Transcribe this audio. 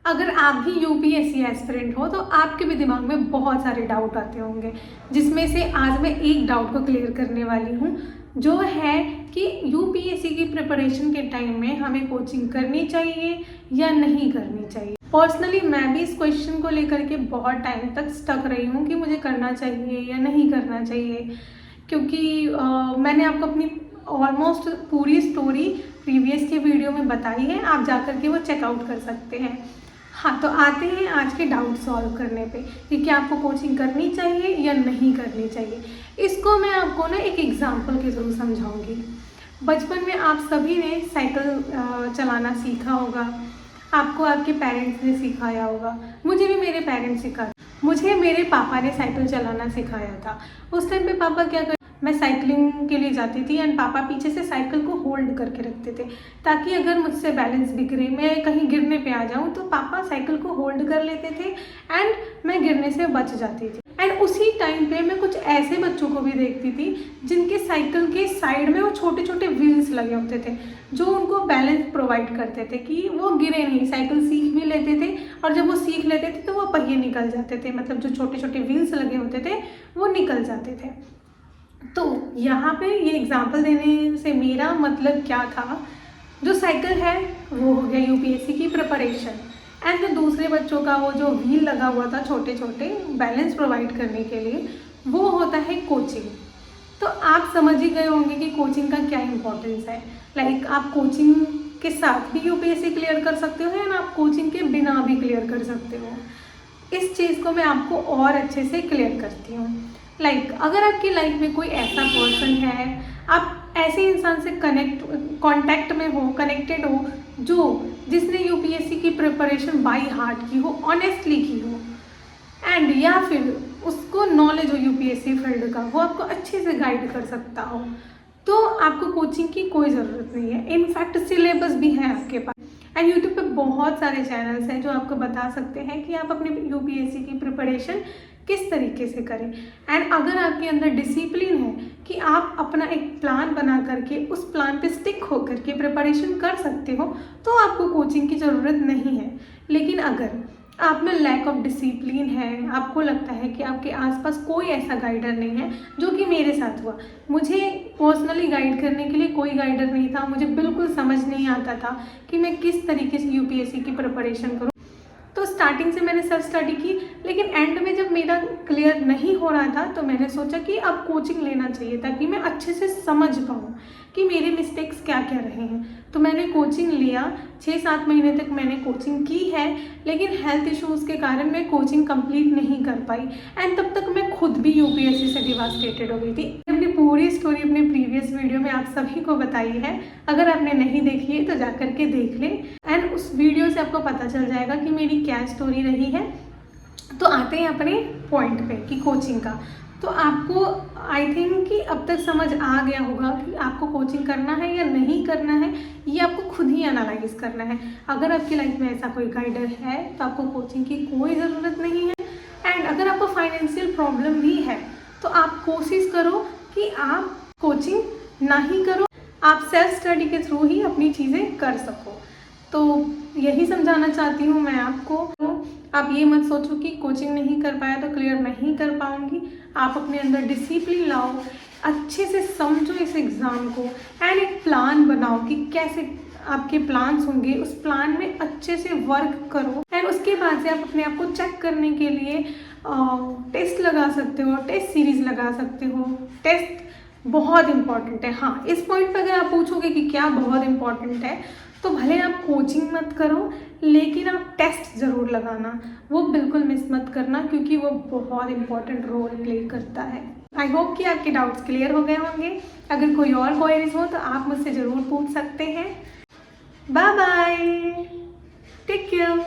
अगर आप भी यूपीएससी एस्पिरेंट हो तो आपके भी दिमाग में बहुत सारे डाउट आते होंगे, जिसमें से आज मैं एक डाउट को क्लियर करने वाली हूँ, जो है कि यूपीएससी की प्रिपरेशन के टाइम में हमें कोचिंग करनी चाहिए या नहीं करनी चाहिए। पर्सनली मैं भी इस क्वेश्चन को लेकर के बहुत टाइम तक स्टक रही हूँ कि मुझे करना चाहिए या नहीं करना चाहिए, क्योंकि मैंने आपको अपनी ऑलमोस्ट पूरी स्टोरी प्रीवियस के वीडियो में बताई है, आप जा कर के वो चेकआउट कर सकते हैं। हाँ, तो आते हैं आज के डाउट सॉल्व करने पे कि क्या आपको कोचिंग करनी चाहिए या नहीं करनी चाहिए। इसको मैं आपको ना एक एग्जांपल के थ्रू समझाऊंगी। बचपन में आप सभी ने साइकिल चलाना सीखा होगा, आपको आपके पेरेंट्स ने सिखाया होगा, मुझे भी मेरे पेरेंट्स सिखाया। मुझे मेरे पापा ने साइकिल चलाना सिखाया था। उस टाइम पे पापा क्या कर, मैं साइकिलिंग के लिए जाती थी एंड पापा पीछे से साइकिल को होल्ड करके रखते थे, ताकि अगर मुझसे बैलेंस बिगड़े, मैं कहीं गिरने पे आ जाऊं, तो पापा साइकिल को होल्ड कर लेते थे एंड मैं गिरने से बच जाती थी। एंड उसी टाइम पे मैं कुछ ऐसे बच्चों को भी देखती थी जिनके साइकिल के साइड में वो छोटे छोटे व्हील्स लगे होते थे, जो उनको बैलेंस प्रोवाइड करते थे कि वो गिरे नहीं, साइकिल सीख भी लेते थे, और जब वो सीख लेते थे तो वो पहिए निकल जाते थे, मतलब जो छोटे छोटे व्हील्स लगे होते थे वो निकल जाते थे। तो यहाँ पे ये एग्जाम्पल देने से मेरा मतलब क्या था, जो साइकिल है वो हो गया यूपीएससी की प्रिपरेशन, एंड जो दूसरे बच्चों का वो जो व्हील लगा हुआ था छोटे छोटे बैलेंस प्रोवाइड करने के लिए, वो होता है कोचिंग। तो आप समझ ही गए होंगे कि कोचिंग का क्या इम्पोर्टेंस है। लाइक आप कोचिंग के साथ भी यूपीएससी क्लियर कर सकते हो एंड आप कोचिंग के बिना भी क्लियर कर सकते हो। इस चीज़ को मैं आपको और अच्छे से क्लियर करती हूँ। लाइक अगर आपकी लाइफ में कोई ऐसा पर्सन है, आप ऐसे इंसान से कांटेक्ट में हो, कनेक्टेड हो, जिसने यूपीएससी की प्रिपरेशन बाय हार्ट की हो, ऑनेस्टली की हो, एंड या फिर उसको नॉलेज हो यूपीएससी फील्ड का, वो आपको अच्छे से गाइड कर सकता हो, तो आपको कोचिंग की कोई ज़रूरत नहीं है। इनफैक्ट सिलेबस भी है आपके पास, एंड यूट्यूब पे बहुत सारे चैनल्स हैं जो आपको बता सकते हैं कि आप अपने यूपीएससी की प्रिपरेशन किस तरीके से करें। एंड अगर आपके अंदर डिसिप्लिन है कि आप अपना एक प्लान बना करके उस प्लान पे स्टिक होकर के प्रिपरेशन कर सकते हो, तो आपको कोचिंग की ज़रूरत नहीं है। लेकिन अगर आप में लैक ऑफ डिसिप्लिन है, आपको लगता है कि आपके आसपास कोई ऐसा गाइडर नहीं है, जो कि मेरे साथ हुआ, मुझे पर्सनली गाइड करने के लिए कोई गाइडर नहीं था, मुझे बिल्कुल समझ नहीं आता था कि मैं किस तरीके से यूपीएससी की प्रिपरेशन करूं। तो स्टार्टिंग से मैंने सेल्फ स्टडी की, लेकिन एंड में जब मेरा क्लियर नहीं हो रहा था तो मैंने सोचा कि अब कोचिंग लेना चाहिए, ताकि मैं अच्छे से समझ पाऊँ कि मेरे मिस्टेक्स क्या क्या रहे हैं। तो मैंने कोचिंग लिया, 6-7 महीने तक मैंने कोचिंग की है, लेकिन हेल्थ इश्यूज़ के कारण मैं कोचिंग कंप्लीट नहीं कर पाई, एंड तब तक मैं खुद भी यूपीएससी से डिवास्टेटेड हो गई थी। अपनी पूरी स्टोरी अपने प्रीवियस वीडियो में आप सभी को बताई है, अगर आपने नहीं देखी है तो जा कर के देख लें, एंड उस वीडियो से आपको पता चल जाएगा कि मेरी क्या स्टोरी रही है। तो आते हैं अपने पॉइंट पे कि कोचिंग का। तो आपको आई थिंक कि अब तक समझ आ गया होगा कि आपको कोचिंग करना है या नहीं करना है, ये आपको खुद ही एनालाइज करना है। अगर आपकी लाइफ में ऐसा कोई गाइडर है तो आपको कोचिंग की कोई ज़रूरत नहीं है, एंड अगर आपको फाइनेंशियल प्रॉब्लम भी है तो आप कोशिश करो कि आप कोचिंग ना ही करो, आप सेल्फ स्टडी के थ्रू ही अपनी चीज़ें कर सको। तो यही समझाना चाहती हूँ मैं आपको। आप ये मत सोचो कि कोचिंग नहीं कर पाया तो क्लियर नहीं कर पाऊंगी। आप अपने अंदर डिसिप्लिन लाओ, अच्छे से समझो इस एग्ज़ाम को, एंड एक प्लान बनाओ कि कैसे आपके प्लान्स होंगे, उस प्लान में अच्छे से वर्क करो, एंड उसके बाद से आप अपने आप को चेक करने के लिए टेस्ट लगा सकते हो, टेस्ट सीरीज़ लगा सकते हो। टेस्ट बहुत इम्पॉर्टेंट है। हाँ, इस पॉइंट पर अगर आप पूछोगे कि क्या बहुत इम्पॉर्टेंट है, तो भले आप कोचिंग मत करो, लेकिन आप टेस्ट ज़रूर लगाना, वो बिल्कुल मिस मत करना, क्योंकि वो बहुत इंपॉर्टेंट रोल प्ले करता है। आई होप कि आपके डाउट्स क्लियर हो गए होंगे। अगर कोई और क्वेरीज हो तो आप मुझसे ज़रूर पूछ सकते हैं। Bye bye, take care.